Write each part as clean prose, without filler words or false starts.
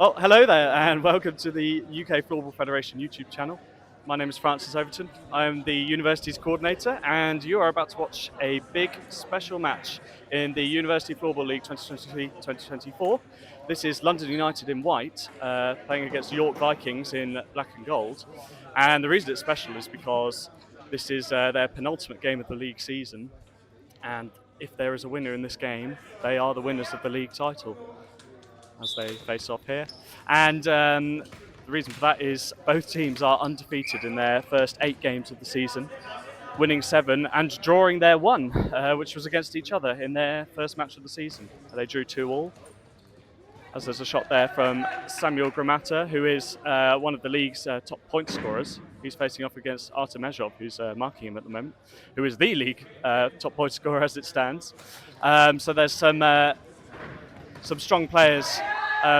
Oh, hello there, and welcome to the UK Floorball Federation YouTube channel. My name is Francis Overton. I am the university's coordinator, and you are about to watch a big special match in the University Floorball League 2023-2024. This is London United in white playing against York Vikings in black and gold. And the reason it's special is because this is their penultimate game of the league season, and if there is a winner in this game, they are the winners of the league title as they face off here. And the reason for that is both teams are undefeated in their first 8 games of the season, winning 7 and drawing their 1, which was against each other in their first match of the season. They drew 2-2. As there's a shot there from Samuel Gramata, who is one of the league's top point scorers. He's facing off against Artem Ezhov, who's marking him at the moment, who is the league top point scorer as it stands. So there's some strong players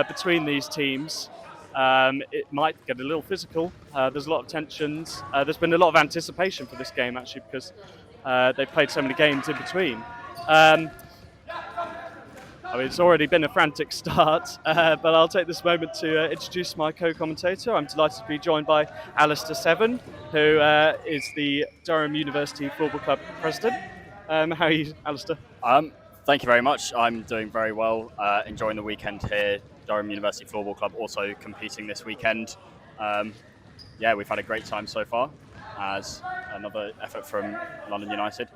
between these teams. It might get a little physical. There's a lot of tensions. There's been a lot of anticipation for this game, actually, because they've played so many games in between. It's already been a frantic start, but I'll take this moment to introduce my co-commentator. I'm delighted to be joined by Alistair Severn, who is the Durham University Floorball Club president. How are you, Alistair? Thank you very much. I'm doing very well, enjoying the weekend here. Durham University Floorball Club also competing this weekend. We've had a great time so far as another effort from London United.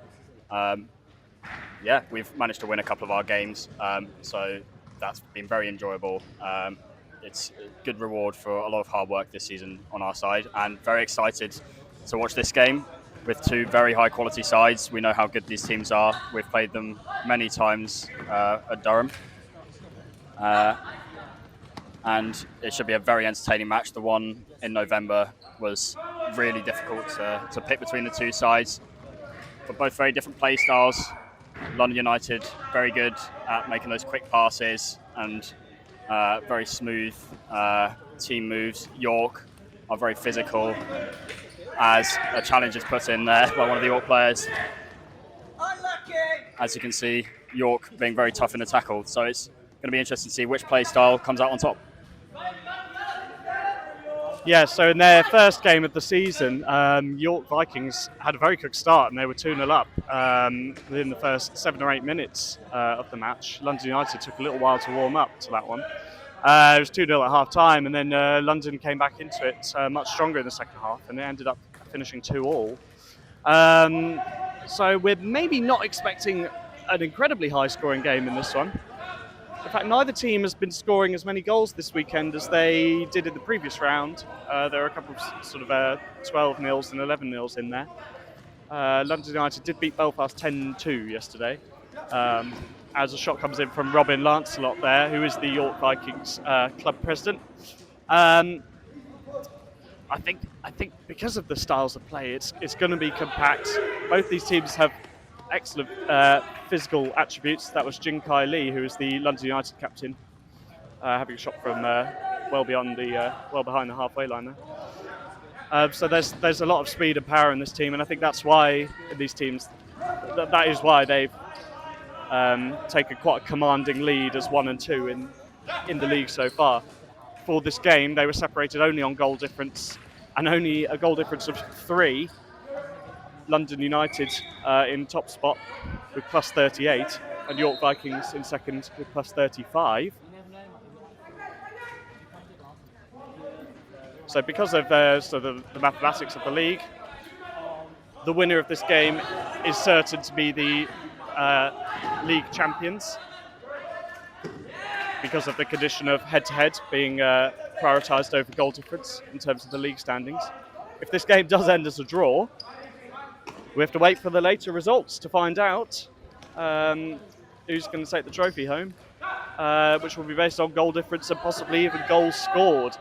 We've managed to win a couple of our games, so that's been very enjoyable. It's a good reward for a lot of hard work this season on our side, and very excited to watch this game with 2 very high quality sides. We know how good these teams are. We've played them many times at Durham. And it should be a very entertaining match. The one in November was really difficult to pick between the 2 sides, but both very different play styles. London United, very good at making those quick passes and very smooth team moves. York are very physical, as a challenge is put in there by one of the York players. As you can see, York being very tough in the tackle, so it's going to be interesting to see which play style comes out on top. Yeah, so in their first game of the season, York Vikings had a very quick start and they were 2-0 up within the first 7 or 8 minutes of the match. London United took a little while to warm up to that one. It was 2-0 at half time, and then London came back into it much stronger in the second half, and it ended up finishing 2-2. So we're maybe not expecting an incredibly high scoring game in this one. In fact, neither team has been scoring as many goals this weekend as they did in the previous round. There are a couple of sort of 12-0s and 11-0s in there. London United did beat Belfast 10-2 yesterday. As a shot comes in from Robin Lancelot there, who is the York Vikings club president. I think because of the styles of play, it's going to be compact. Both these teams have excellent physical attributes. That was Jin Kai Lee, who is the London United captain, having a shot from well behind the halfway line there. So there's a lot of speed and power in this team, and I think that's why these teams, that is why they've taken quite a commanding lead as 1 and 2 in the league so far. For this game, they were separated only on goal difference, and only a goal difference of 3. London United in top spot with plus 38, and York Vikings in second with plus 35. So because of the mathematics of the league, the winner of this game is certain to be the league champions, because of the condition of head-to-head being prioritised over goal difference in terms of the league standings. If this game does end as a draw, we have to wait for the later results to find out who's going to take the trophy home, which will be based on goal difference and possibly even goals scored.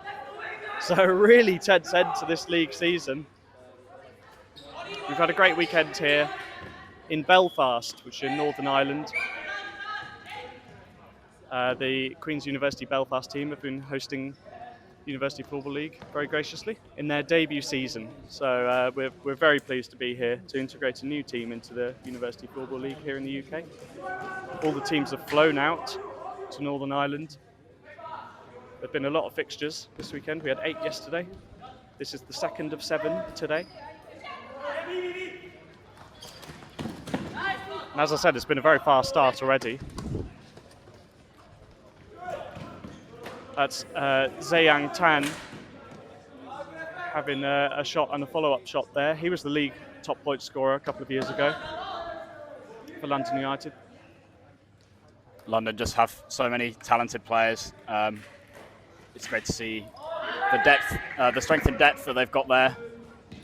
So a really tense end to this league season. We've had a great weekend here in Belfast, which is in Northern Ireland. The Queen's University Belfast team have been hosting University Floorball League very graciously in their debut season. So we're very pleased to be here to integrate a new team into the University Floorball League here in the UK. All the teams have flown out to Northern Ireland There have been a lot of fixtures this weekend. We had 8 yesterday. This is the second of 7 today. And as I said, it's been a very fast start already. That's Zheyang Tan having a shot and a follow-up shot there. He was the league top point scorer a couple of years ago for London United. London just have so many talented players. It's great to see the depth, the strength and depth that they've got there.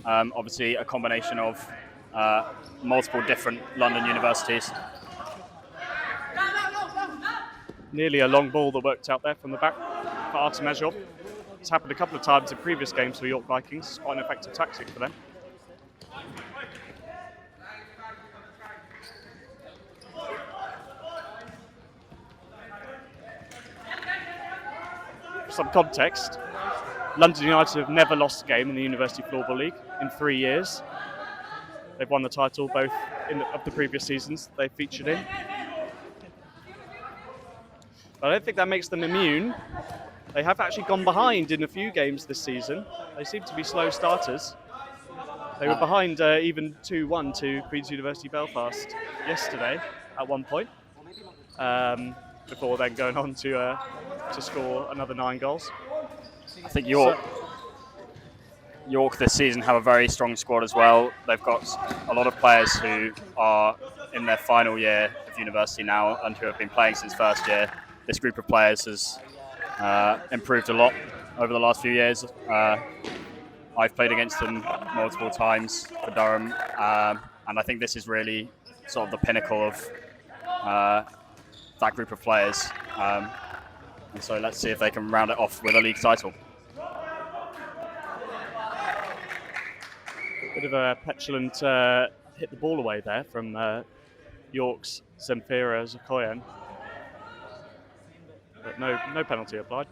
Obviously, a combination of multiple different London universities. Nearly a long ball that worked out there from the back for Artem Azhov. It's happened a couple of times in previous games for York Vikings. It's quite an effective tactic for them. For some context, London United have never lost a game in the University Floorball League in 3 years. They've won the title both of the previous seasons they featured in. But I don't think that makes them immune. They have actually gone behind in a few games this season. They seem to be slow starters. They were behind even 2-1 to Queen's University Belfast yesterday at one point, before then going on to score another 9 goals. I think York this season have a very strong squad as well. They've got a lot of players who are in their final year of university now and who have been playing since first year. This group of players has improved a lot over the last few years. I've played against them multiple times for Durham, and I think this is really sort of the pinnacle of that group of players. And so let's see if they can round it off with a league title. Bit of a petulant hit the ball away there from York's Zemfira Zakoyan. But no penalty applied.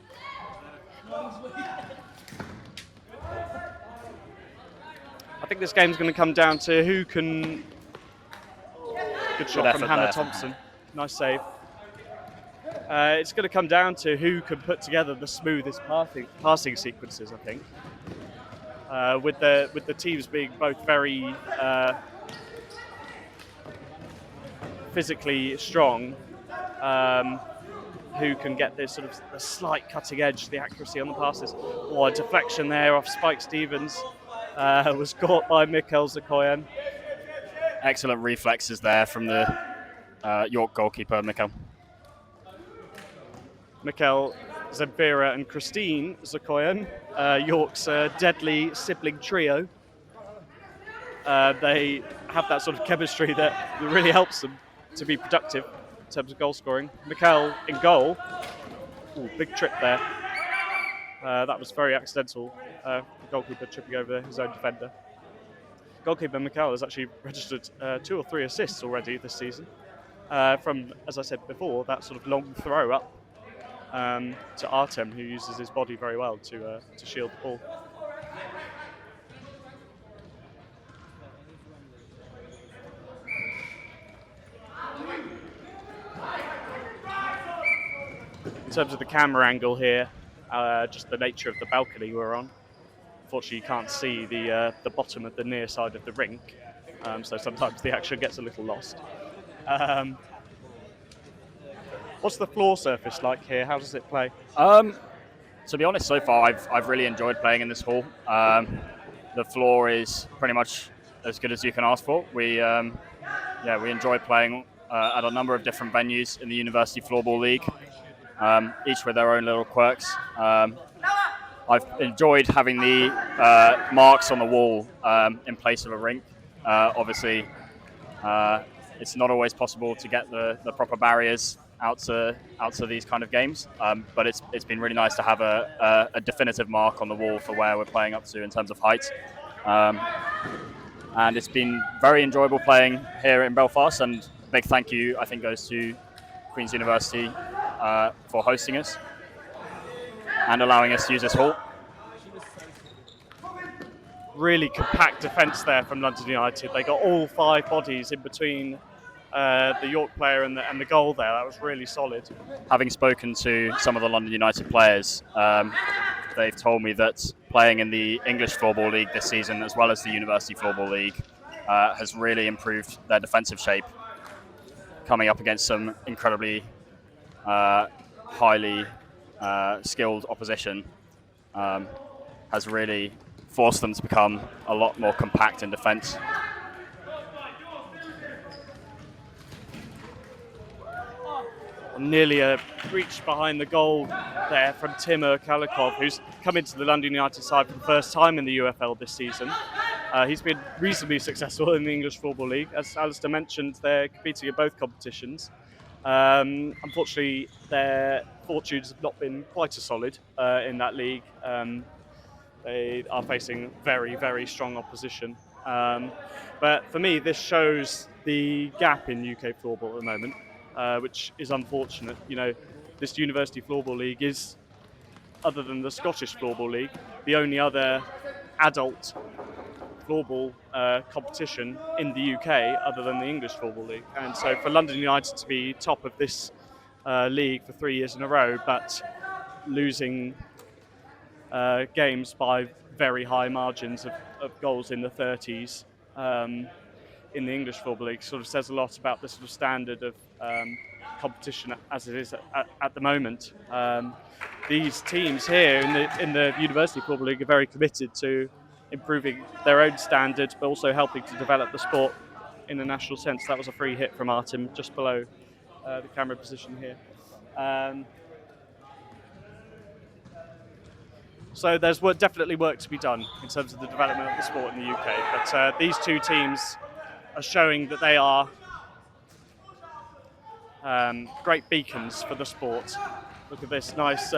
I think this game's going to come down to who can... Good shot from Hannah Thompson. Nice save. It's going to come down to who can put together the smoothest passing sequences, I think. With the teams being both very physically strong, who can get this sort of a slight cutting edge, the accuracy on the passes. Oh, a deflection there off Spike Stevens was caught by Mikkel Zakoyan. Excellent reflexes there from the York goalkeeper, Mikkel. Mikkel, Zemfira and Christine Zakoyan, York's deadly sibling trio. They have that sort of chemistry that really helps them to be productive in terms of goal scoring. Mikkel in goal. Ooh, big trip there. That was very accidental. The goalkeeper tripping over his own defender. Goalkeeper Mikkel has actually registered 2 or 3 assists already this season. From, as I said before, that sort of long throw up to Artem, who uses his body very well to shield the ball. In terms of the camera angle here, just the nature of the balcony we're on, unfortunately you can't see the bottom of the near side of the rink, so sometimes the action gets a little lost. What's the floor surface like here? How does it play? To be honest, so far I've really enjoyed playing in this hall. The floor is pretty much as good as you can ask for. We enjoy playing at a number of different venues in the University Floorball League, each with their own little quirks. I've enjoyed having the marks on the wall in place of a rink. Obviously, it's not always possible to get the proper barriers out to these kind of games, but it's been really nice to have a definitive mark on the wall for where we're playing up to in terms of height. And it's been very enjoyable playing here in Belfast, and a big thank you I think goes to Queen's University for hosting us and allowing us to use this hall. Really compact defence there from London United. They got all 5 bodies in between the York player and the goal there. That was really solid. Having spoken to some of the London United players, they've told me that playing in the English Floorball League this season, as well as the University Floorball League, has really improved their defensive shape. Coming up against some incredibly highly skilled opposition has really forced them to become a lot more compact in defence. Nearly a breach behind the goal there from Timur Kalikov, who's come into the London United side for the first time in the UFL this season. He's been reasonably successful in the English Floorball League. As Alistair mentioned, they're competing in both competitions. Unfortunately, their fortunes have not been quite as solid in that league. They are facing very, very strong opposition. But for me, this shows the gap in UK floorball at the moment, which is unfortunate. You know, this University Floorball League is, other than the Scottish Floorball League, the only other adult floorball competition in the UK other than the English Floorball League. And so for London United to be top of this league for 3 years in a row, but losing games by very high margins of goals in the 30s in the English Floorball League sort of says a lot about the sort of standard of competition as it is at the moment. These teams here in the University Floorball League are very committed to improving their own standard, but also helping to develop the sport in a national sense. That was a free hit from Artem just below the camera position here. So there's definitely work to be done in terms of the development of the sport in the UK. But these two teams are showing that they are great beacons for the sport. Look at this nice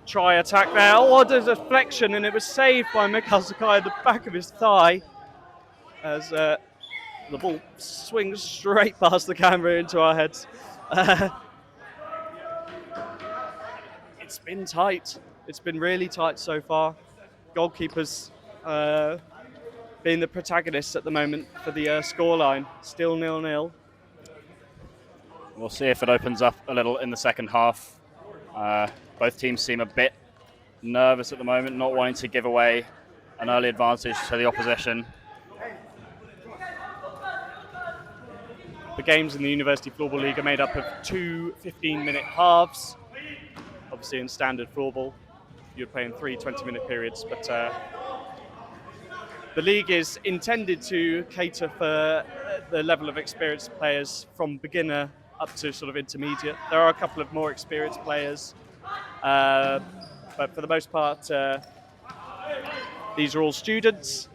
try attack there. Oh, there's a deflection, and it was saved by Mikhail Zakai at the back of his thigh as the ball swings straight past the camera into our heads. It's been tight. It's been really tight so far. Goalkeepers being the protagonists at the moment for the scoreline. Still 0-0. We'll see if it opens up a little in the second half. Both teams seem a bit nervous at the moment, not wanting to give away an early advantage to the opposition. The games in the University Floorball League are made up of two 15-minute halves. Obviously in standard floorball, you're playing 3 20-minute periods, but the league is intended to cater for the level of experienced players from beginner up to sort of intermediate. There are a couple of more experienced players, but for the most part, these are all students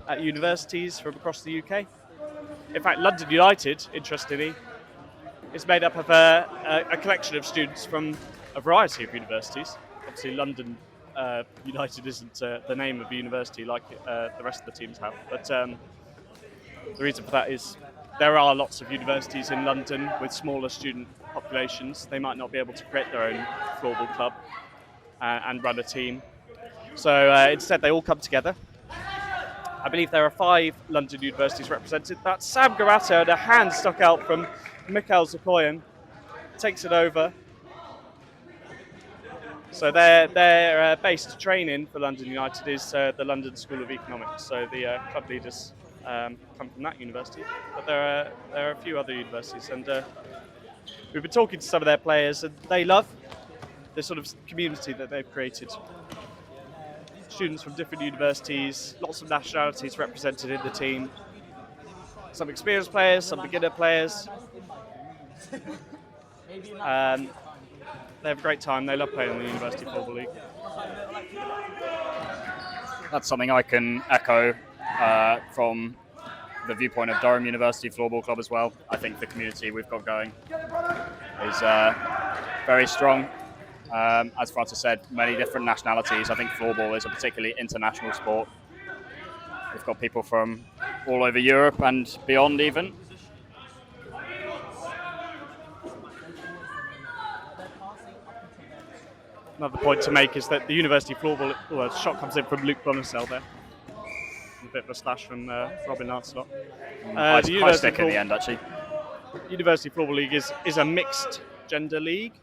at universities from across the UK. In fact, London United, interestingly, is made up of a collection of students from a variety of universities. Obviously, London United isn't the name of a university like the rest of the teams have, but the reason for that is there are lots of universities in London with smaller student populations. They might not be able to create their own floorball club and run a team. So instead, they all come together. I believe there are 5 London universities represented. That's Sam Garato, and a hand stuck out from Mikhail Zakoyan. Takes it over. So their base training for London United is the London School of Economics. So the club leaders come from that university. But there are a few other universities, and we've been talking to some of their players, and they love the sort of community that they've created. Students from different universities, lots of nationalities represented in the team. Some experienced players, some beginner players. They have a great time. They love playing in the University Floorball League. That's something I can echo from the viewpoint of Durham University Floorball Club as well. I think the community we've got going is very strong. As Francis said, many different nationalities. I think floorball is a particularly international sport. We've got people from all over Europe and beyond even. Another point to make is that the University Floorball, a shot comes in from Luke Bonacel there. A bit of a slash from Robin Lancelot. High stick in the end, actually. University Floorball League is a mixed gender league.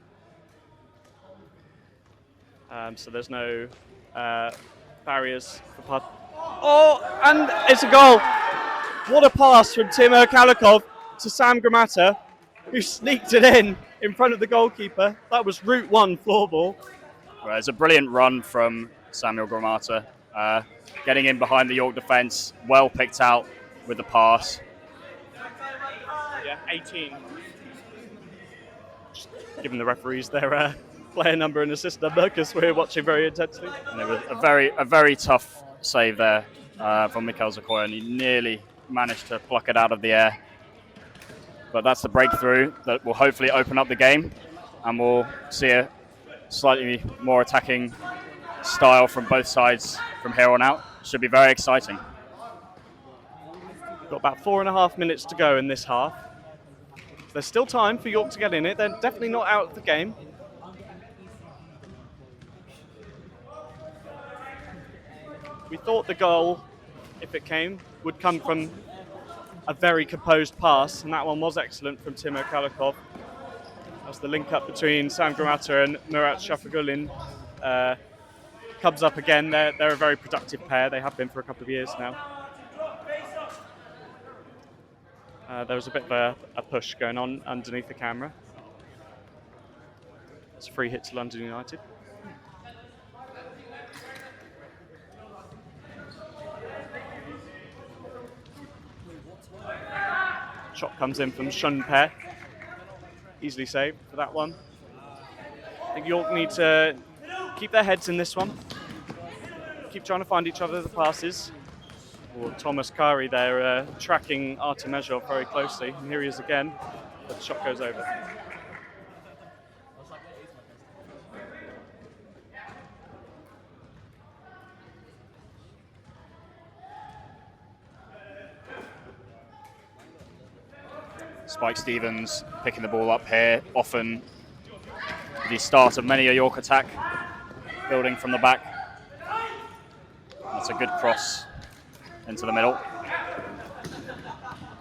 So there's no barriers for Oh, and it's a goal. What a pass from Timo Kalikov to Sam Gramata, who sneaked it in front of the goalkeeper. That was Route 1 floorball. Well, it's a brilliant run from Samuel Gramata, getting in behind the York defence, well picked out with the pass. Yeah, 18. Just giving the referees their player number and assist number because we're watching very intensely. And it was a very tough save there from Mikhail Zakoya, and he nearly managed to pluck it out of the air. But that's the breakthrough that will hopefully open up the game, and we'll see a slightly more attacking style from both sides from here on out. Should be very exciting. We've got about 4.5 minutes to go in this half. There's still time for York to get in it. They're definitely not out of the game. We thought the goal, if it came, would come from a very composed pass, and that one was excellent from Timo Kalikov. As the link up between Sam Gramata and Murat Shafagulin comes up again. They're a very productive pair. They have been for a couple of years now. There was a bit of a push going on underneath the camera. It's a free hit to London United. Shot comes in from Shunpe. Easily saved for that one. I think York need to keep their heads in this one. Keep trying to find each other the passes. Or Thomas Kari there tracking Artem Ezhov very closely. And here he is again, but the shot goes over. Spike Stevens picking the ball up here, often the start of many a York attack, building from the back. That's a good cross into the middle.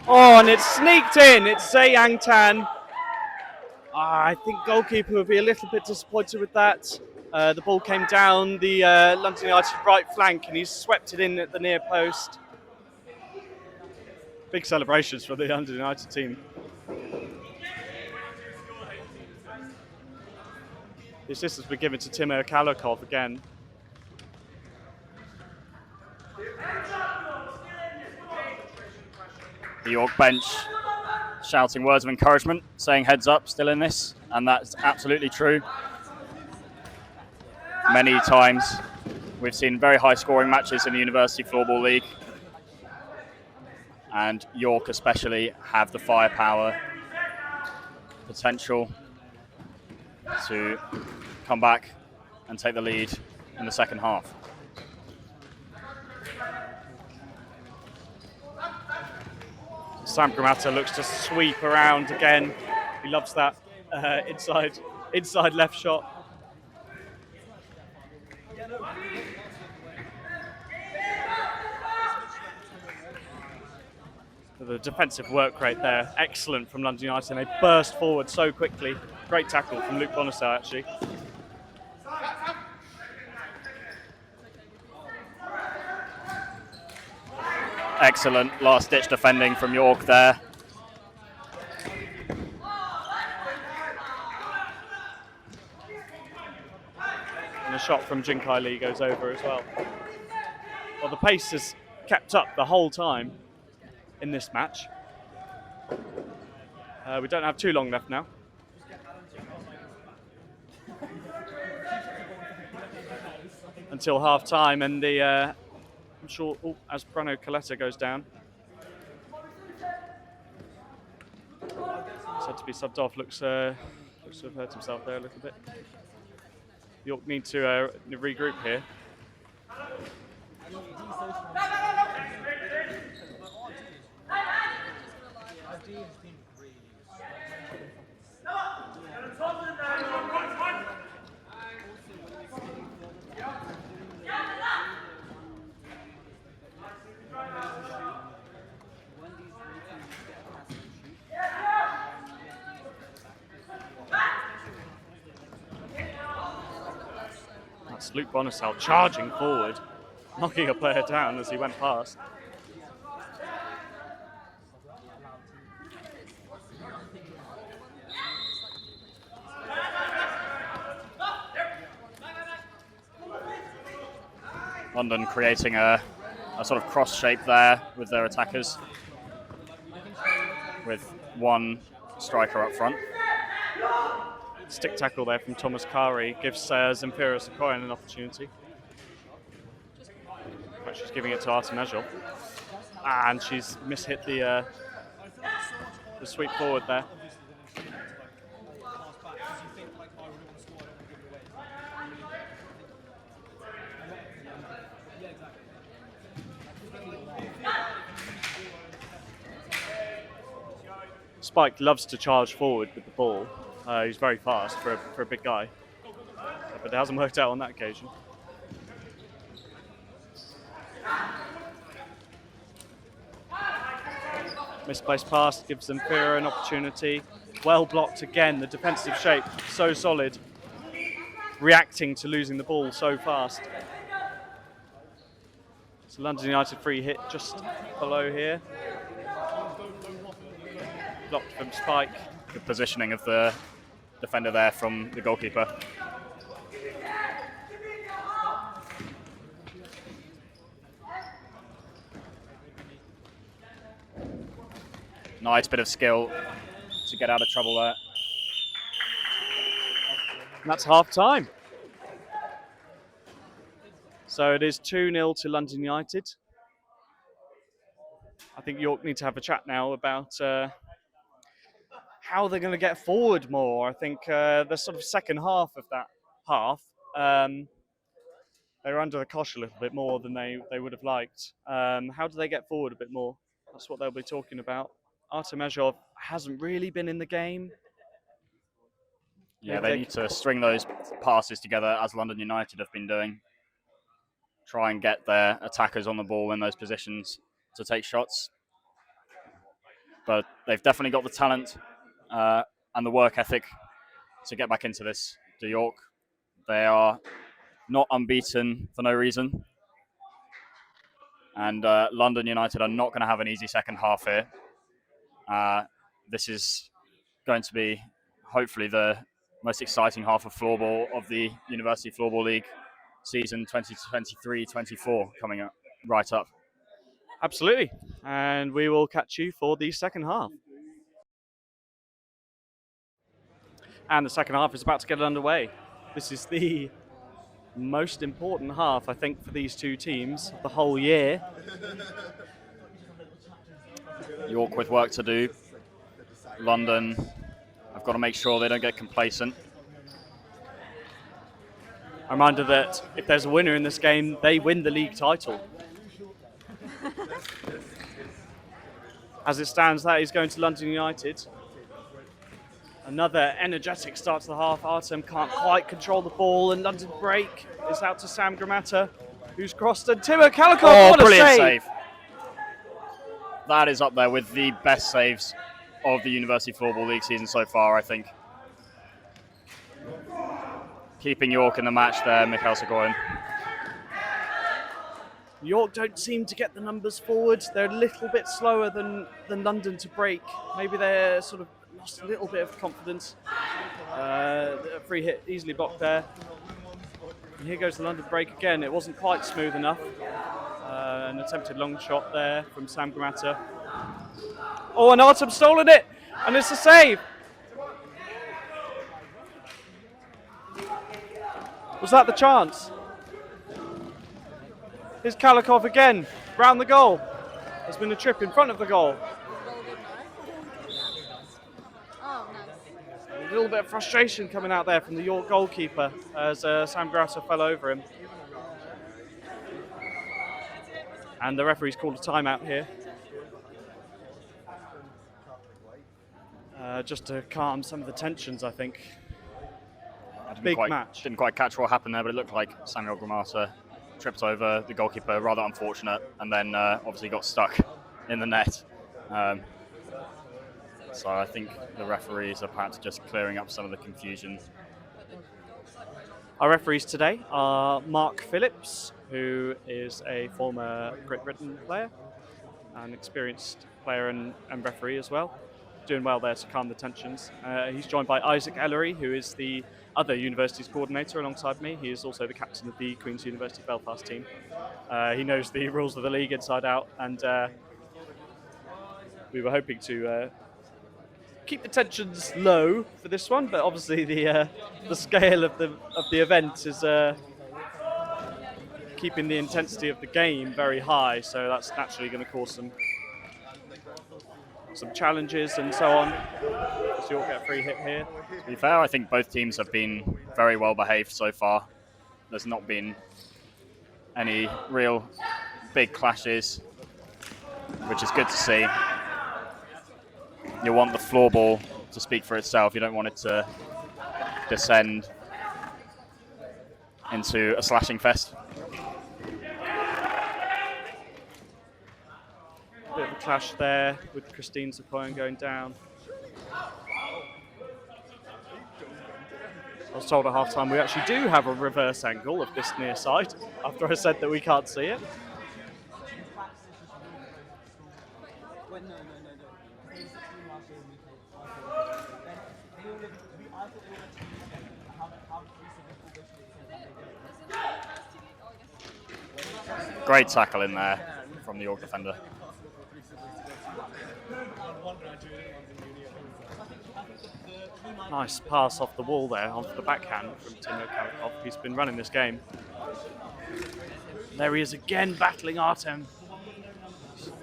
Oh, and it's sneaked in. It's Zayang Tan. I think goalkeeper would be a little bit disappointed with that. The ball came down the London United right flank and he's swept it in at the near post. Big celebrations for the London United team. The assist has been given to Timo Kalikov again. The York bench shouting words of encouragement, saying heads up, still in this, and that's absolutely true. Many times we've seen very high scoring matches in the University Floorball League, and York especially have the firepower, potential to come back and take the lead in the second half. Sam Gramata looks to sweep around again. He loves that inside left shot. The defensive work rate there, excellent from London United, and they burst forward so quickly. Great tackle from Luke Bonassau, actually. Excellent last-ditch defending from York there. And a shot from Jinkai Lee goes over as well. Well, the pace has kept up the whole time in this match. We don't have too long left now. Until half time, and the I'm sure as Prano Kaleta goes down, he's had to be subbed off. Looks to have hurt himself there a little bit. York need to regroup here. That's Luke Bonasel charging forward, knocking a player down as he went past. London creating a sort of cross shape there with their attackers, with one striker up front. Stick tackle there from Thomas Kari gives Zemfira Sekoyan an opportunity. But she's giving it to Artem Ezhov. And she's mishit the sweep forward there. Spike loves to charge forward with the ball. He's very fast for a big guy, but it hasn't worked out on that occasion. Misplaced pass gives Zemfira an opportunity. Well blocked again, the defensive shape so solid, reacting to losing the ball so fast. So London United free hit just below here. Blocked from Spike. Good positioning of the defender there from the goalkeeper. Nice bit of skill to get out of trouble there. And that's half time. So it is 2-0 to London United. I think York need to have a chat now about how they're going to get forward more. I think the sort of second half of that half, they were under the cosh a little bit more than they would have liked. How do they get forward a bit more? That's what they'll be talking about. Artem Ezhov hasn't really been in the game. Yeah, they need to string those passes together as London United have been doing. Try and get their attackers on the ball in those positions to take shots. But they've definitely got the talent and the work ethic to get back into this. To York, they are not unbeaten for no reason. And London United are not going to have an easy second half here. This is going to be hopefully the most exciting half of floorball of the University Floorball League season 2023-24 coming up right up. Absolutely. And we will catch you for the second half. And the second half is about to get underway. This is the most important half, I think, for these two teams the whole year. York with work to do. London have got to make sure they don't get complacent. A reminder that if there's a winner in this game, they win the league title. As it stands, that is going to London United. Another energetic start to the half. Artem can't quite control the ball, and London break is out to Sam Gramata, who's crossed, and Timo Kalikov. Oh, what a brilliant save! That is up there with the best saves of the University Floorball League season so far, I think. Keeping York in the match there, Mikhail Segoyan. York don't seem to get the numbers forward. They're a little bit slower than London to break. Maybe they're sort of lost a little bit of confidence. A free hit easily blocked there. And here goes the London break again. It wasn't quite smooth enough. An attempted long shot there from Sam Gramata. Oh, and Artem stolen it, and it's a save. Was that the chance? Here's Kalikov again, round the goal. There's been a trip in front of the goal. A little bit of frustration coming out there from the York goalkeeper as Sam Gramata fell over him. And the referee's called a timeout here. Just to calm some of the tensions, I think. Big match. Didn't quite catch what happened there, but it looked like Samuel Gramata tripped over the goalkeeper, rather unfortunate, and then obviously got stuck in the net. So I think the referees are perhaps just clearing up some of the confusion. Our referees today are Mark Phillips, who is a former Great Britain player, an experienced player and referee as well, doing well there to calm the tensions. He's joined by Isaac Ellery, who is the other university's coordinator alongside me. He is also the captain of the Queen's University Belfast team. He knows the rules of the league inside out, and we were hoping to keep the tensions low for this one, but obviously the scale of the event is keeping the intensity of the game very high, so that's naturally going to cause some challenges and so on. So you'll get a free hit here. To be fair, I think both teams have been very well behaved so far. There's not been any real big clashes, which is good to see. You want the floorball to speak for itself. You don't want it to descend into a slashing fest. Bit of a clash there with Christine Zapoyan going down. I was told at half-time we actually do have a reverse angle of this near side after I said that we can't see it. Great tackle in there from the York defender. Nice pass off the wall there, onto the backhand from Timo Kalikov. He's been running this game. There he is again, battling Artem,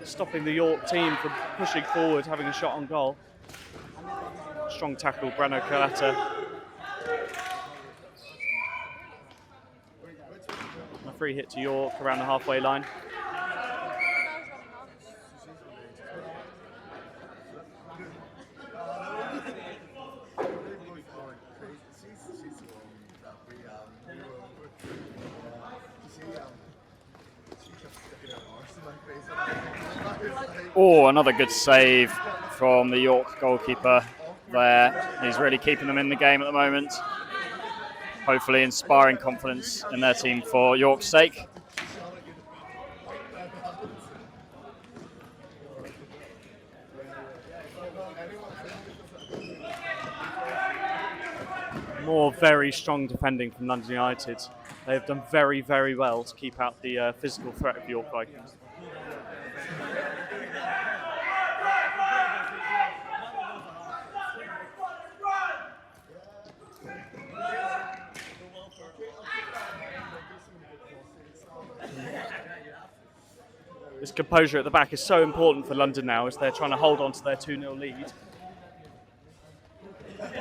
stopping the York team from pushing forward, having a shot on goal. Strong tackle, Brano Kalata. A free hit to York around the halfway line. Oh, another good save from the York goalkeeper there. He's really keeping them in the game at the moment. Hopefully inspiring confidence in their team for York's sake. More very strong defending from London United. They have done very, very well to keep out the physical threat of York Vikings. This composure at the back is so important for London now as they're trying to hold on to their 2-0 lead.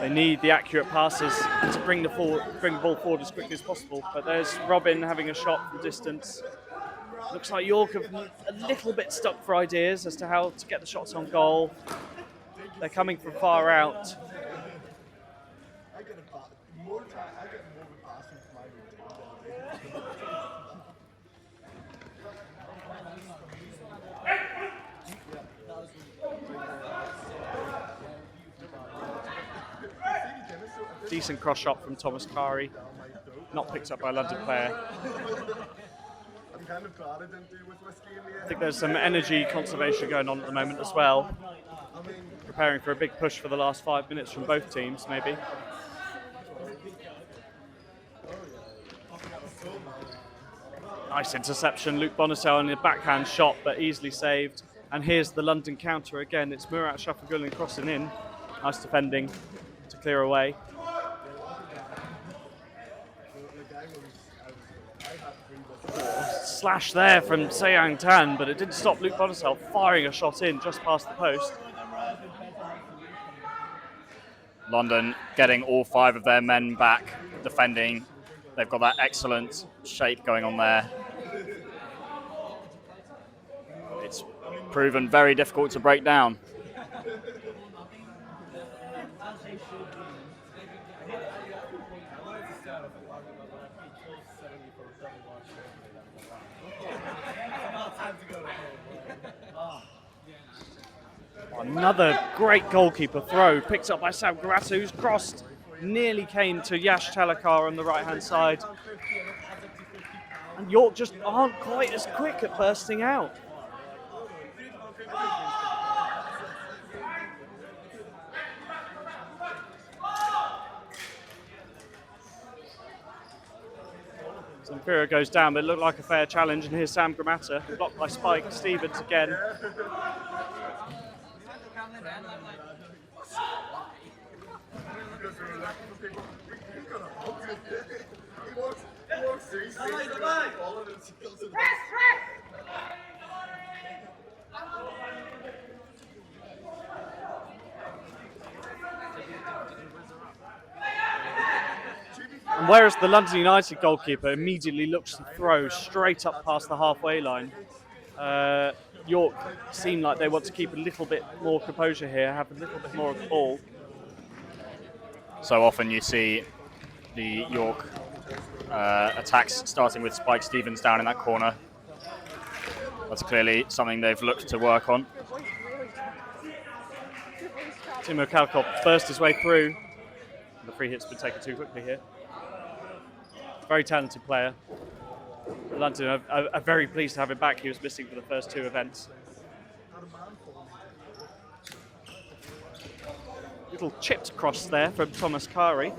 They need the accurate passes to bring the ball forward as quickly as possible. But there's Robin having a shot from distance. Looks like York have a little bit stuck for ideas as to how to get the shots on goal. They're coming from far out. Decent cross shot from Thomas Kari, not picked up by a London player. I think there's some energy conservation going on at the moment as well. Preparing for a big push for the last 5 minutes from both teams, maybe. Nice interception, Luke Bonassel on the backhand shot, but easily saved. And here's the London counter again. It's Murat Shafagulin crossing in. Nice defending to clear away. Slash there from Seyang Tan, but it didn't stop Luke Bonassel firing a shot in just past the post. London getting all 5 of their men back defending. They've got that excellent shape going on there. It's proven very difficult to break down. Another great goalkeeper throw, picked up by Sam Garata, who's crossed nearly came to Yash Talakar on the right-hand side. And York just aren't quite as quick at bursting out. Zamfira goes down, but it looked like a fair challenge, and here's Sam Gramata, blocked by Spike Stevens again. And whereas the London United goalkeeper immediately looks to throw straight up past the halfway line, York seem like they want to keep a little bit more composure here, have a little bit more of the ball. So often you see the York attacks starting with Spike Stevens down in that corner. That's clearly something they've looked to work on. Timo Kalkop burst his way through. The free hit's been taken too quickly here. Very talented player. London are very pleased to have him back. He was missing for the first two events. Little chipped cross there from Thomas Kari.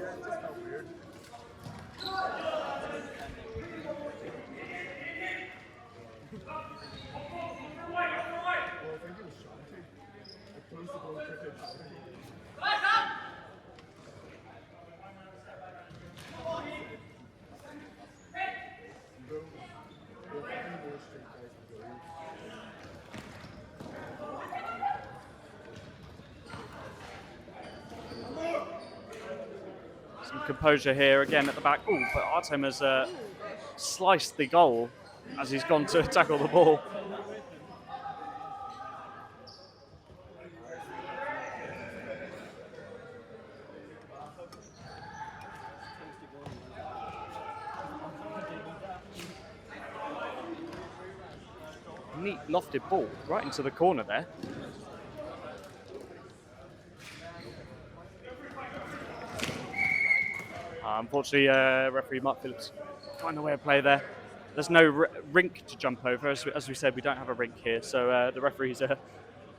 Composure here again at the back. Oh, but Artem has sliced the goal as he's gone to tackle the ball. Neat lofted ball right into the corner there. Unfortunately, referee Mark Phillips find a way of play there. There's no rink to jump over. As we said, we don't have a rink here, so the referees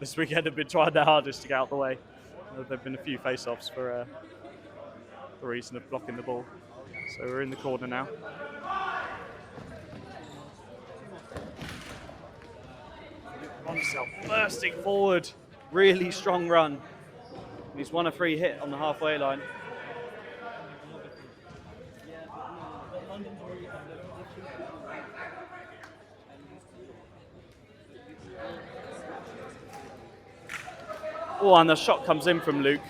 this weekend have been trying their hardest to get out of the way. There have been a few face-offs for the reason of blocking the ball. So we're in the corner now. Monsell bursting forward, really strong run. He's won a free hit on the halfway line. Oh, and the shot comes in from Luke.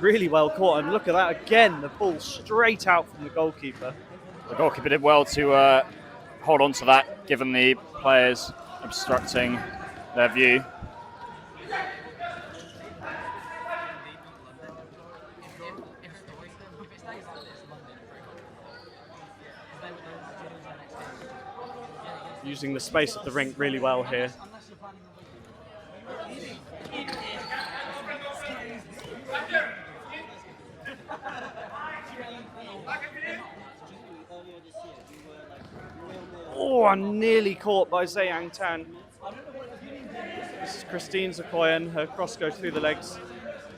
Really well caught, and look at that again, the ball straight out from the goalkeeper. The goalkeeper did well to hold on to that, given the players obstructing their view. Using the space of the rink really well here. Oh, I'm nearly caught by Zhang Tan. This is Christine Zakoyan. Her cross goes through the legs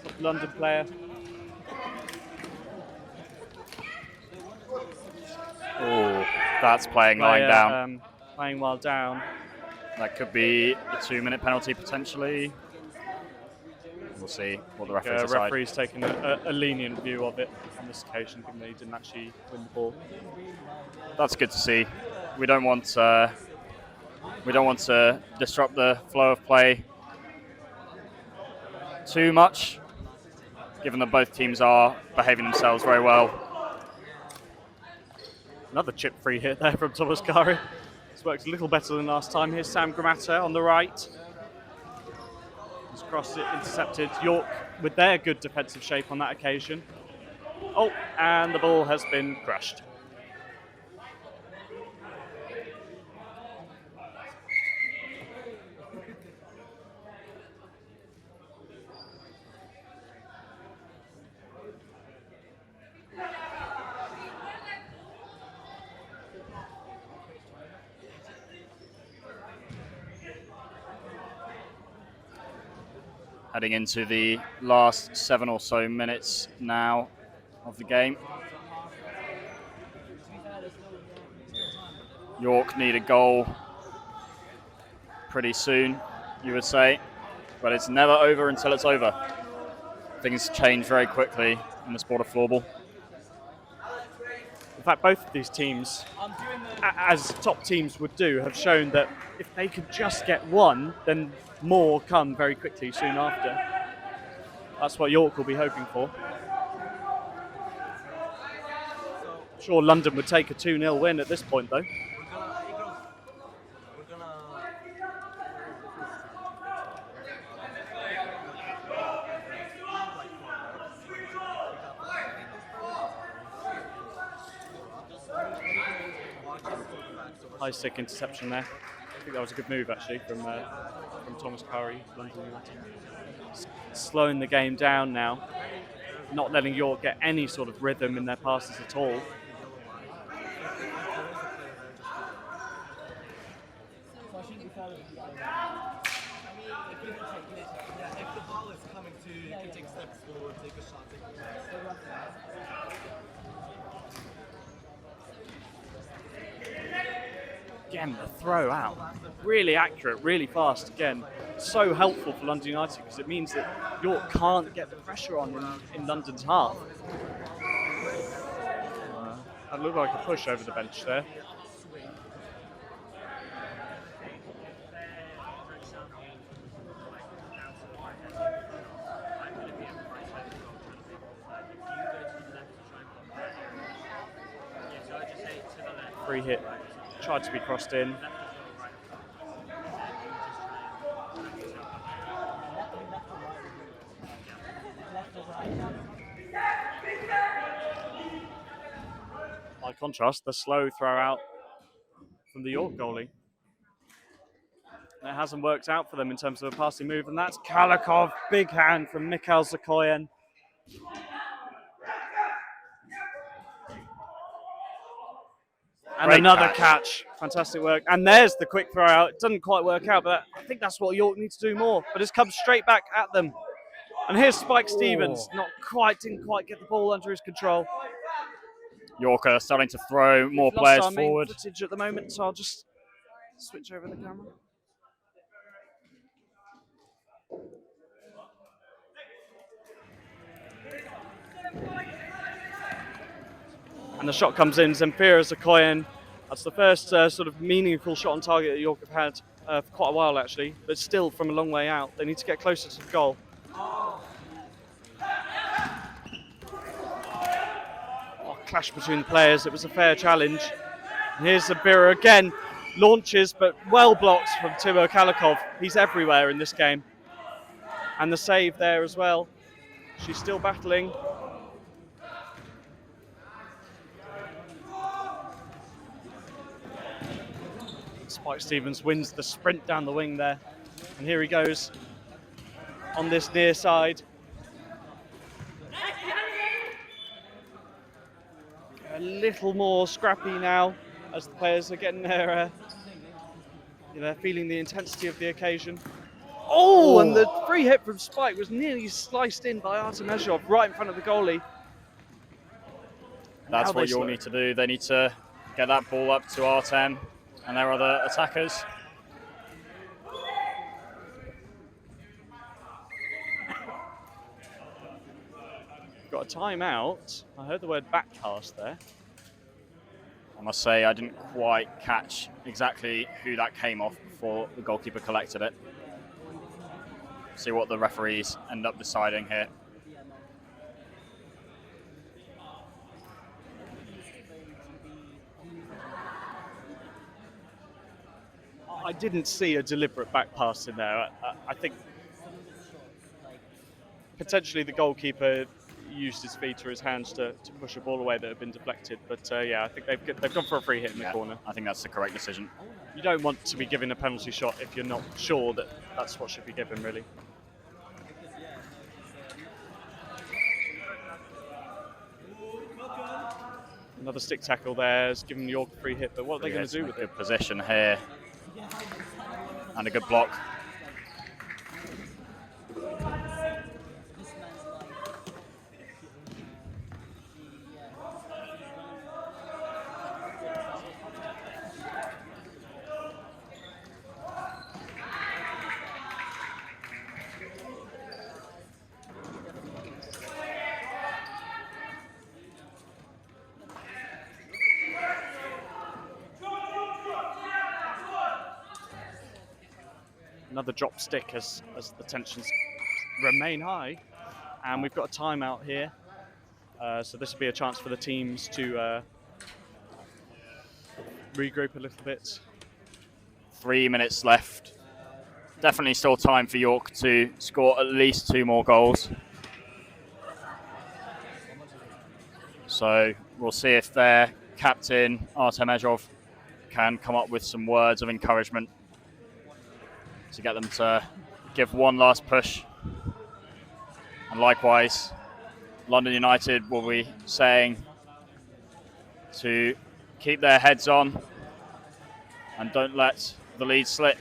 of the London player. Oh, that's playing lying down. Playing while down. That could be a 2-minute penalty potentially. We'll see what the referees decide. The referee's taken a lenient view of it on this occasion, given that he didn't actually win the ball. That's good to see. We don't want to disrupt the flow of play too much, given that both teams are behaving themselves very well. Another chip free hit there from Thomas Kari. This works a little better than last time. Here's Sam Gramata on the right. He's crossed it, intercepted. York with their good defensive shape on that occasion. Oh, and the ball has been crushed. heading into the last 7 or so minutes now of the game. York need a goal pretty soon, you would say, but it's never over until it's over. Things change very quickly in the sport of floorball. In fact, both of these teams, as top teams would do, have shown that if they could just get one, then more come very quickly soon after. That's what York will be hoping for. I'm sure London would take a 2-0 win at this point, though. High stick interception there. I think that was a good move actually from Thomas Curry, London United. Slowing the game down now, not letting York get any sort of rhythm in their passes at all. If the ball is coming to you can take steps forward, take a shot, take a pass. Again, the throw out, really accurate, really fast. Again, so helpful for London United because it means that York can't get the pressure on in London's half. That looked like a push over the bench there. Free hit. Tried to be crossed in. By contrast, the slow throw out from the York goalie. It hasn't worked out for them in terms of a passing move, and that's Kalikov. Big hand from Mikhail Zakoyan. And Great another catch. Fantastic work. And there's the quick throw out. It doesn't quite work out, but I think that's what York needs to do more. But it's come straight back at them. And here's Spike Stevens. Didn't quite get the ball under his control. York are starting to throw more We've lost players our main forward. footage at the moment, so I'll just switch over the camera. And the shot comes in, Zemfira Zakoyan. That's the first sort of meaningful shot on target that York have had for quite a while actually, but still from a long way out. They need to get closer to the goal. Oh, clash between the players, it was a fair challenge. And here's Zemfira again, launches but well blocked from Timo Kalikov. He's everywhere in this game. And the save there as well. She's still battling. Spike Stevens wins the sprint down the wing there. And here he goes on this near side. A little more scrappy now as the players are getting their, feeling the intensity of the occasion. Oh, and the free hit from Spike was nearly sliced in by Artem Ezhov right in front of the goalie. That's what you'll need to do. They need to get that ball up to Artem and their other attackers. Got a timeout. I heard the word backcast there. I must say I didn't quite catch exactly who that came off before the goalkeeper collected it. See what the referees end up deciding here. I didn't see a deliberate back pass in there. I think potentially the goalkeeper used his feet or his hands to push a ball away that had been deflected. But yeah, I think they've gone for a free hit in the corner. I think that's the correct decision. You don't want to be given a penalty shot if you're not sure that that's what should be given, really. Another stick tackle there has given York a free hit, but what are they going to do with it? Good position here. And a good block. Another drop stick as the tensions remain high. And we've got a timeout here. So this will be a chance for the teams to regroup a little bit. 3 minutes left. Definitely still time for York to score at least 2 more goals. So we'll see if their captain, Artem Ezhov, can come up with some words of encouragement to get them to give one last push. And likewise, London United will be saying to keep their heads on and don't let the lead slip.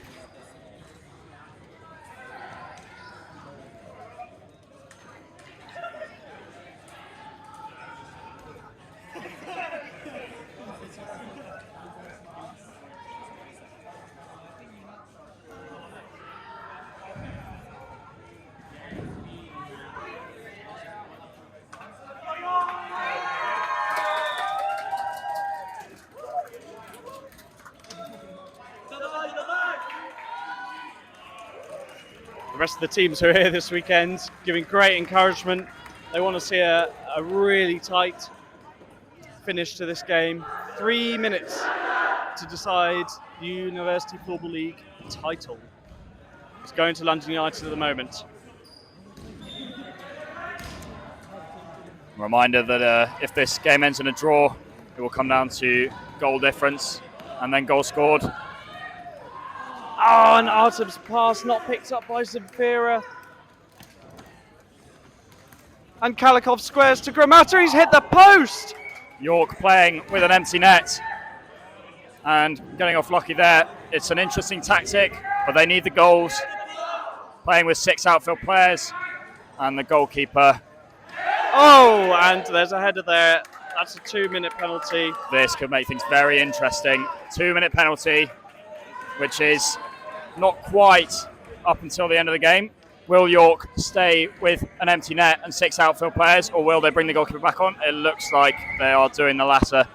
The rest of the teams who are here this weekend giving great encouragement. They want to see a really tight finish to this game. 3 minutes to decide the University Floorball League title. It's going to London United at the moment. Reminder that if this game ends in a draw, it will come down to goal difference and then goal scored. Oh, and Artem's pass not picked up by Severn. And Kalikov squares to Gramata. He's hit the post. York playing with an empty net and getting off lucky there. It's an interesting tactic, but they need the goals. Playing with 6 outfield players and the goalkeeper. Oh, and there's a header there. That's a 2-minute penalty. This could make things very interesting. 2-minute penalty, which is not quite up until the end of the game. Will York stay with an empty net and 6 outfield players, or will they bring the goalkeeper back on? It looks like they are doing the latter.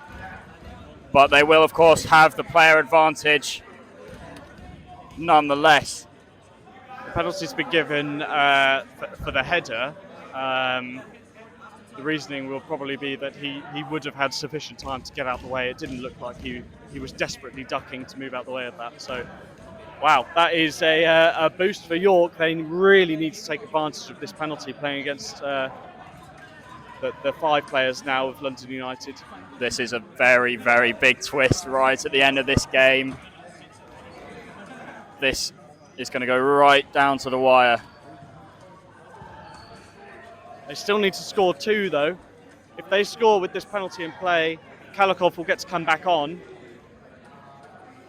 But they will, of course, have the player advantage nonetheless. The penalty's been given for the header. The reasoning will probably be that he would have had sufficient time to get out the way. It didn't look like he was desperately ducking to move out the way of that. So, wow, that is a boost for York. They really need to take advantage of this penalty, playing against the 5 players now of London United. This is a very, very big twist right at the end of this game. This is going to go right down to the wire. They still need to score 2, though. If they score with this penalty in play, Kalikov will get to come back on,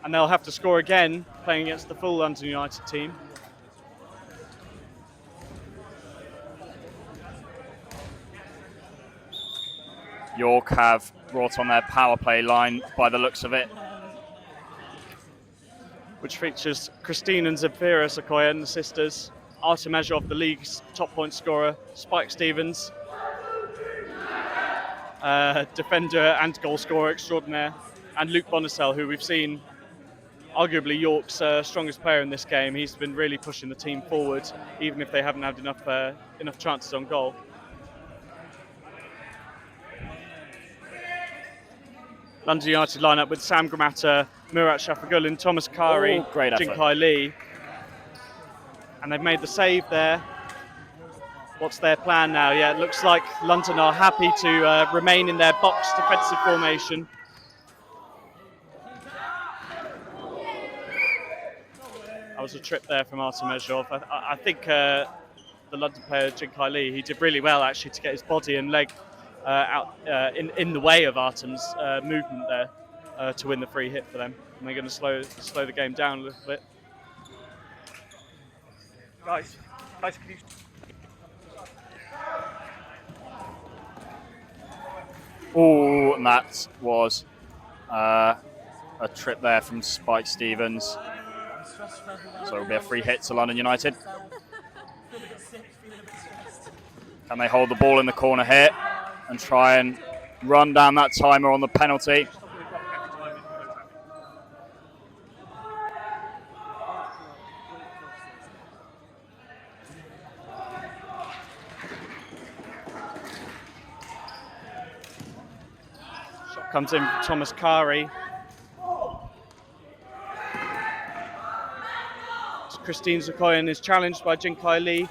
and they'll have to score again, playing against the full London United team. York have brought on their power play line by the looks of it, which features Christine and Zephyra Sequoia, the sisters, Artem Ezhov, the league's top point scorer, Spike Stevens, defender and goal scorer extraordinaire, and Luke Bonicel, who we've seen arguably York's strongest player in this game. He's been really pushing the team forward, even if they haven't had enough chances on goal. London United line up with Sam Gramata, Murat Shafagulin, Thomas Kari, Jinkai Lee. And they've made the save there. What's their plan now? Yeah, it looks like London are happy to remain in their box defensive formation. That was a trip there from Artem Ezhov. I think the London player, Jinkai Lee, he did really well actually to get his body and leg out in the way of Artem's movement there to win the free hit for them. And they're going to slow the game down a little bit. Guys, can you... Oh, and that was a trip there from Spike Stevens. So it'll be a free hit to London United. Can they hold the ball in the corner here and try and run down that timer on the penalty? comes in from Thomas Kari. Christine Zakoyan is challenged by Jinkai Lee.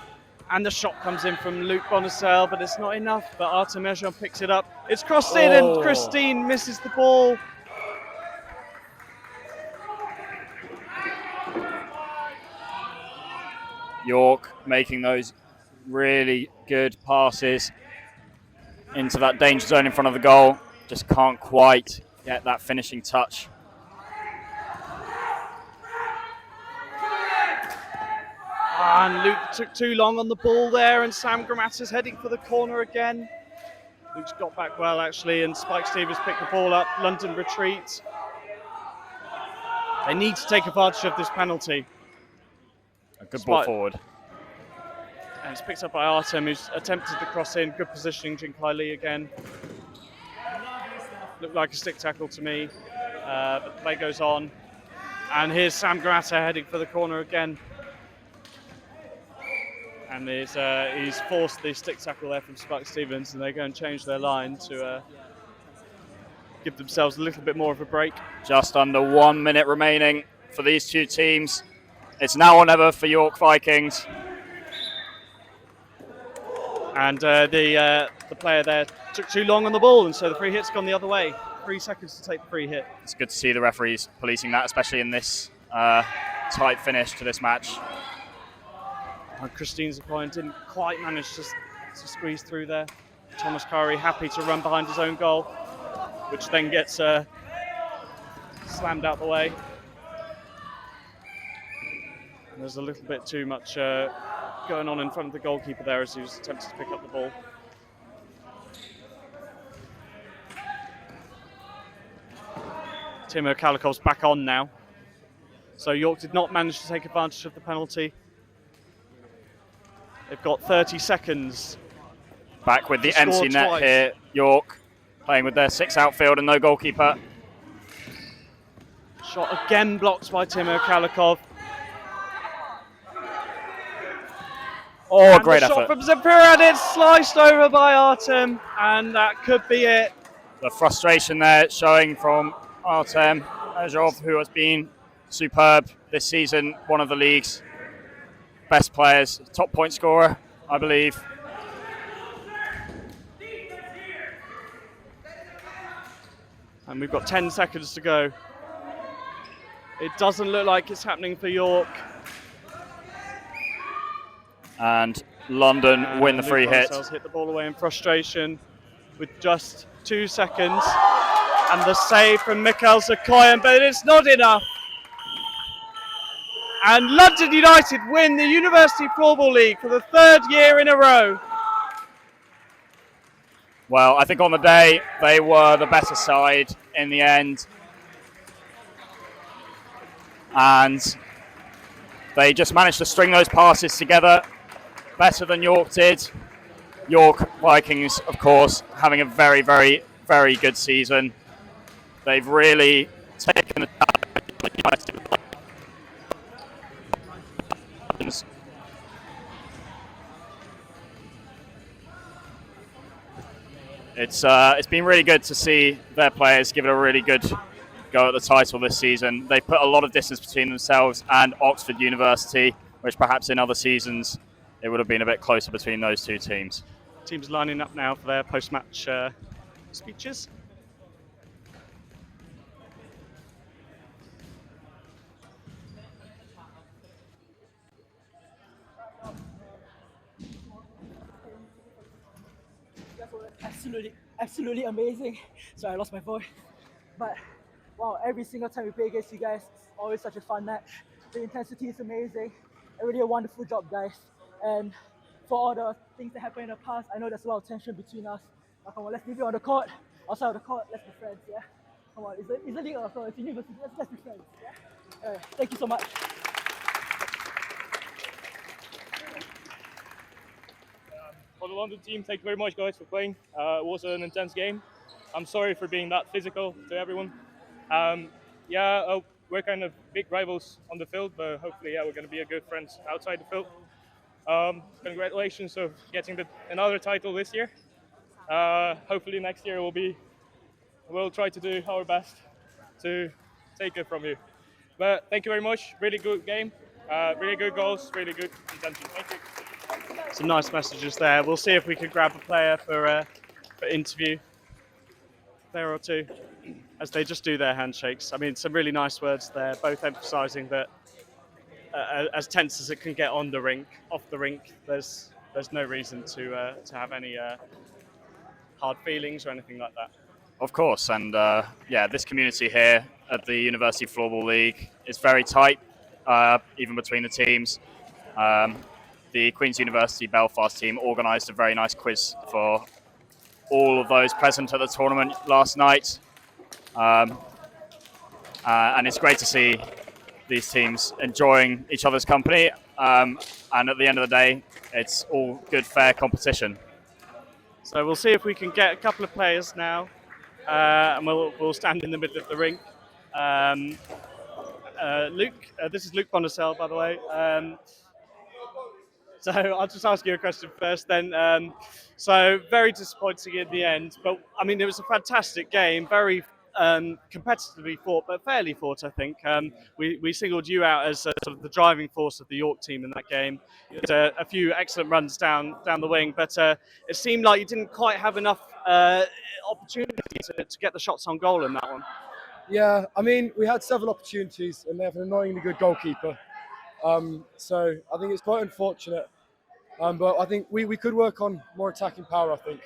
And the shot comes in from Luke Bonacel, but it's not enough. But Artem Ejon picks it up. It's crossed in, and Christine misses the ball. York making those really good passes into that danger zone in front of the goal. Just can't quite get that finishing touch. And Luke took too long on the ball there, and Sam Gramata's heading for the corner again. Luke's got back well, actually, and Spike Stevens picked the ball up. London retreat. They need to take advantage of this penalty. A good ball forward. And it's picked up by Artem, who's attempted to cross in. Good positioning, Jinkai Lee again. Looked like a stick tackle to me, but the play goes on. And here's Sam Gramata heading for the corner again. And he's forced the stick tackle there from Spike Stevens, and they go and change their line to give themselves a little bit more of a break. Just under 1 minute remaining for these two teams. It's now or never for York Vikings. And the player there took too long on the ball, and so the free hit's gone the other way. 3 seconds to take the free hit. It's good to see the referees policing that, especially in this tight finish to this match. And Christine Zakoyan didn't quite manage to squeeze through there. Thomas Kari happy to run behind his own goal, which then gets slammed out the way. And there's a little bit too much going on in front of the goalkeeper there as he was attempting to pick up the ball. Timo Kalikov's back on now. So York did not manage to take advantage of the penalty. They've got 30 seconds. Back with the empty net here. York playing with their 6 outfield and no goalkeeper. Shot again blocked by Timo Kalikov. Oh, great effort. Shot from Zapira, and it's sliced over by Artem, and that could be it. The frustration there showing from Artem Ezhov, who has been superb this season, one of the league's best players, top point scorer, I believe. And we've got 10 seconds to go. It doesn't look like it's happening for York. And London win the free hit. Hit the ball away in frustration with just 2 seconds. And the save from Mikhail Zakoyan, but it's not enough. And London United win the University Floorball League for the 3rd year in a row. Well, I think on the day they were the better side in the end. And they just managed to string those passes together better than York did. York Vikings, of course, having a very, very, very good season. They've really taken the It's been really good to see their players give it a really good go at the title this season. They put a lot of distance between themselves and Oxford University, which perhaps in other seasons it would have been a bit closer between those two teams. Teams lining up now for their post-match speeches. Absolutely amazing. Sorry, I lost my voice. But wow, every single time we play against you guys, it's always such a fun match. The intensity is amazing. Really a wonderful job, guys. And for all the things that happened in the past, I know there's a lot of tension between us. But come on, let's leave it on the court. Outside of the court, let's be friends, yeah? Come on, it's a league also, it's a university, let's be friends, yeah? Alright, thank you so much. For the London team, thank you very much, guys, for playing. It was an intense game. I'm sorry for being that physical to everyone. We're kind of big rivals on the field, but hopefully, we're going to be a good friends outside the field. Congratulations on getting another title this year. Hopefully next year will be we'll try to do our best to take it from you. But thank you very much. Really good game. Really good goals. Really good intention. Thank you. Some nice messages there. We'll see if we can grab a player for interview. Player or two, as they just do their handshakes. I mean, some really nice words there, both emphasising that as tense as it can get on the rink, off the rink, there's no reason to have any hard feelings or anything like that. Of course, and this community here at the University Floorball League is very tight, even between the teams. The Queen's University Belfast team organised a very nice quiz for all of those present at the tournament last night. And it's great to see these teams enjoying each other's company. And at the end of the day, it's all good, fair competition. So we'll see if we can get a couple of players now, and we'll stand in the middle of the rink. Luke, this is Luke Bondacel, by the way. So I'll just ask you a question first then. So very disappointing in the end, but I mean, it was a fantastic game, very competitively fought, but fairly fought, I think. We singled you out as sort of the driving force of the York team in that game. You had a few excellent runs down the wing, but it seemed like you didn't quite have enough opportunity to get the shots on goal in that one. Yeah, I mean, we had several opportunities and they have an annoyingly good goalkeeper. So I think it's quite unfortunate. But I think we could work on more attacking power, I think.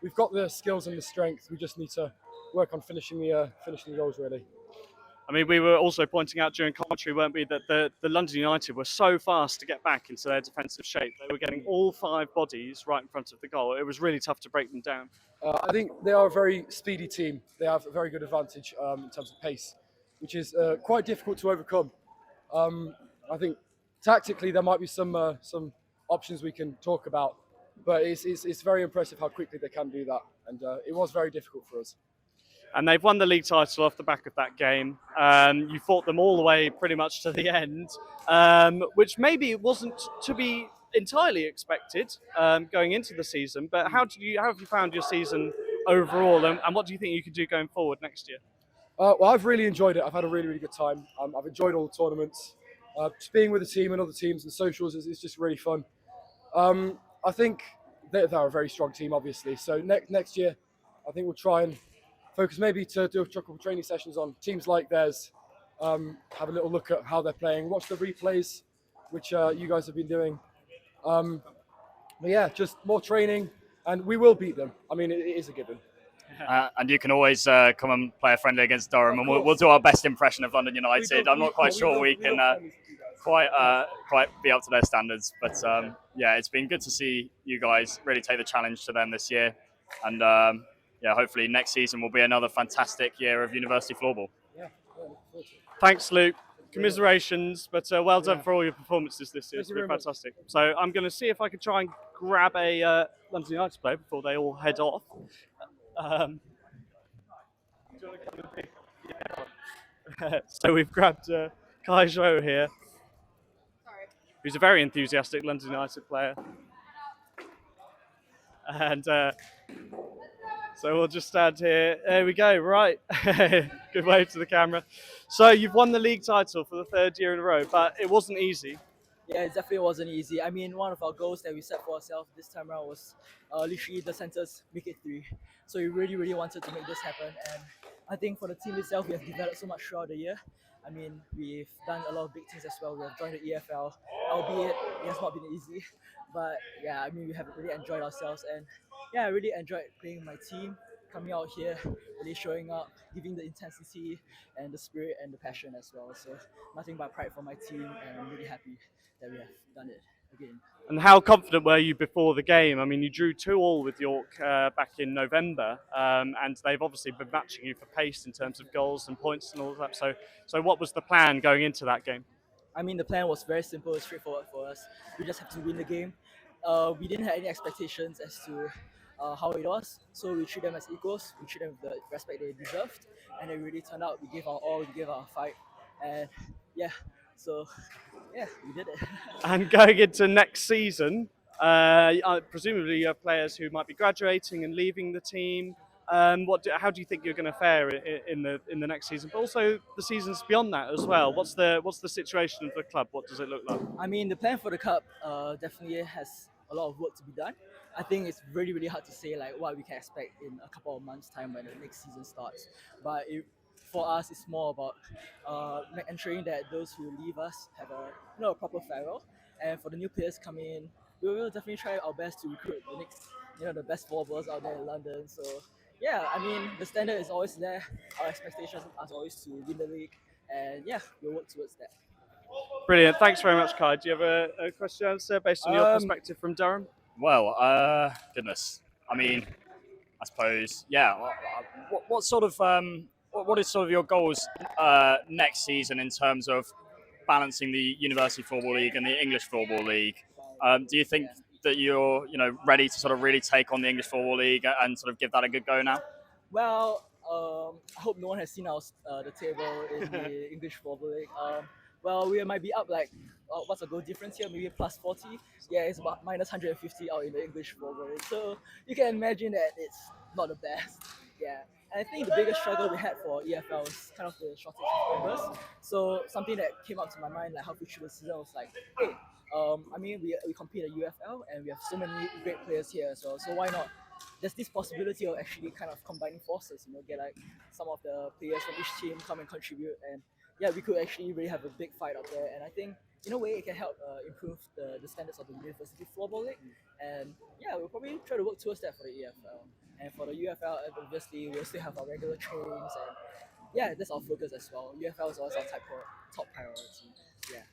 We've got the skills and the strength. We just need to work on finishing the goals, really. I mean, we were also pointing out during commentary, weren't we, that the London United were so fast to get back into their defensive shape. They were getting all 5 bodies right in front of the goal. It was really tough to break them down. I think they are a very speedy team. They have a very good advantage in terms of pace, which is quite difficult to overcome. I think tactically there might be some options we can talk about, but it's very impressive how quickly they can do that, and it was very difficult for us. And they've won the league title off the back of that game. You fought them all the way pretty much to the end, which maybe wasn't to be entirely expected going into the season. But how have you found your season overall, and what do you think you could do going forward next year? Well, I've really enjoyed it. I've had a really, really good time. I've enjoyed all the tournaments. Just being with the team and other teams and socials is just really fun. I think they're a very strong team, obviously. So next year, I think we'll try and focus maybe to do a couple of training sessions on teams like theirs. Have a little look at how they're playing, watch the replays, which you guys have been doing. But yeah, just more training, and we will beat them. I mean, it is a given. And you can always come and play a friendly against Durham, and we'll do our best impression of London United. I'm not quite sure we can quite be up to their standards, but yeah, it's been good to see you guys really take the challenge to them this year, and hopefully next season will be another fantastic year of University Floorball. Yeah. Thanks, Luke. Commiserations, but well done for all your performances this year. It's been fantastic. So I'm going to see if I can try and grab a London United player before they all head off. So we've grabbed Kai Zhou here, who's a very enthusiastic London United player. And so we'll just stand here. There we go, right. Good wave to the camera. So you've won the league title for the 3rd year in a row, but it wasn't easy. Yeah, it definitely wasn't easy. I mean, one of our goals that we set for ourselves this time around was literally the centers make it 3. So we really, really wanted to make this happen. And I think for the team itself, we have developed so much throughout the year. I mean, we've done a lot of big things as well. We have joined the EFL, albeit it has not been easy. But yeah, I mean, we have really enjoyed ourselves. And yeah, I really enjoyed playing with my team, coming out here, really showing up, giving the intensity and the spirit and the passion as well. So nothing but pride for my team, and I'm really happy that we have done it again. And how confident were you before the game? I mean, you drew 2-2 with York back in November, and they've obviously been matching you for pace in terms of goals and points and all of that. So what was the plan going into that game? I mean, the plan was very simple and straightforward for us. We just have to win the game. We didn't have any expectations as to how it was, so we treat them as equals. We treat them with the respect they deserved, and it really turned out. We gave our all, we gave our fight, and yeah. So, yeah, we did it. And going into next season, presumably you have players who might be graduating and leaving the team. How do you think you're going to fare in the next season? But also the seasons beyond that as well. What's the situation of the club? What does it look like? I mean, the plan for the cup definitely has a lot of work to be done. I think it's really, really hard to say like what we can expect in a couple of months' time when the next season starts. But for us, it's more about ensuring that those who leave us have a a proper farewell, and for the new players coming in, we will definitely try our best to recruit the next the best footballers out there in London. So yeah, I mean the standard is always there. Our expectations are always to win the league, and yeah, we'll work towards that. Brilliant. Thanks very much, Kai. Do you have a question, Alistair, based on your perspective from Durham? Well, goodness. I mean, I suppose, yeah. What sort of what is sort of your goals next season in terms of balancing the University Floorball League and the English Floorball League? Do you think that you're ready to sort of really take on the English Floorball League and sort of give that a good go now? Well, I hope no one has seen the table in the English Floorball League. Well, we might be up like, what's the goal difference here? Maybe plus 40. Yeah, it's about minus 150 out in the English Floorball League. So you can imagine that it's not the best. Yeah. And I think the biggest struggle we had for EFL was kind of the shortage of members. So something that came up to my mind like halfway through the season was like, hey, I mean, we compete at UFL and we have so many great players here as well. So why not? There's this possibility of actually kind of combining forces, get like some of the players from each team come and contribute, and yeah, we could actually really have a big fight out there. And I think in a way it can help improve the standards of the University Floorball League. And yeah, we'll probably try to work towards that for the EFL. And for the UFL, obviously we'll still have our regular trainings, and yeah, that's our focus as well. UFL is always our top priority. Yeah.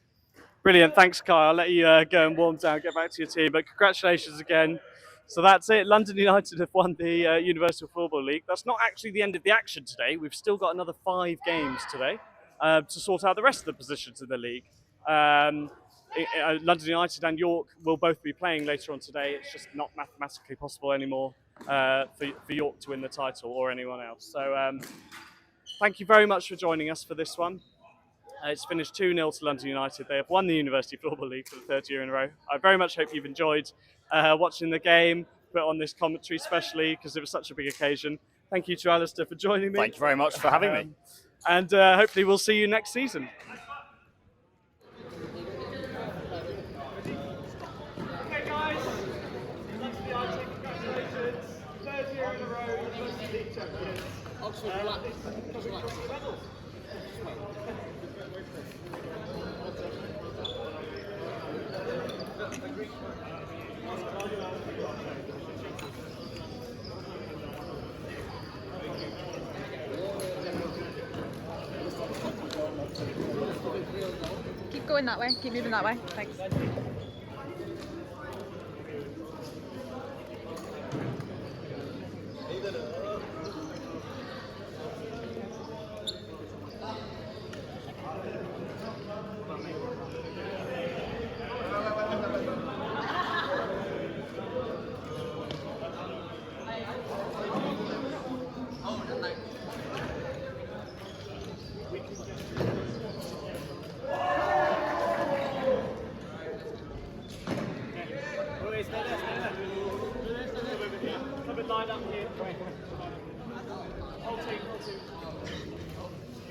Brilliant. Thanks, Kai. I'll let you go and warm down, get back to your team. But congratulations again. So that's it. London United have won the University Floorball League. That's not actually the end of the action today. We've still got another 5 games today to sort out the rest of the positions in the league. London United and York will both be playing later on today. It's just not mathematically possible anymore for York to win the title or anyone else. So thank you very much for joining us for this one. It's finished 2-0 to London United. They have won the University Floorball League for the 3rd year in a row. I very much hope you've enjoyed watching the game, put on this commentary especially because it was such a big occasion. Thank you to Alistair for joining me. Thank you very much for having me. And hopefully we'll see you next season. Okay guys, London United, congratulations. 3rd year in a row, University League champions. Keep going that way, keep moving that way. Thanks.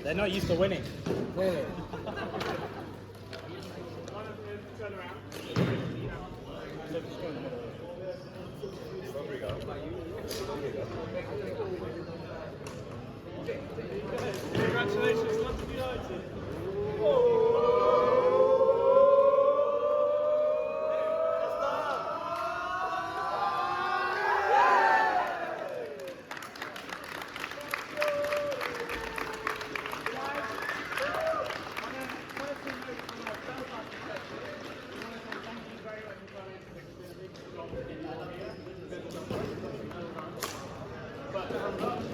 They're not used to winning. Clearly. Congratulations, London United. But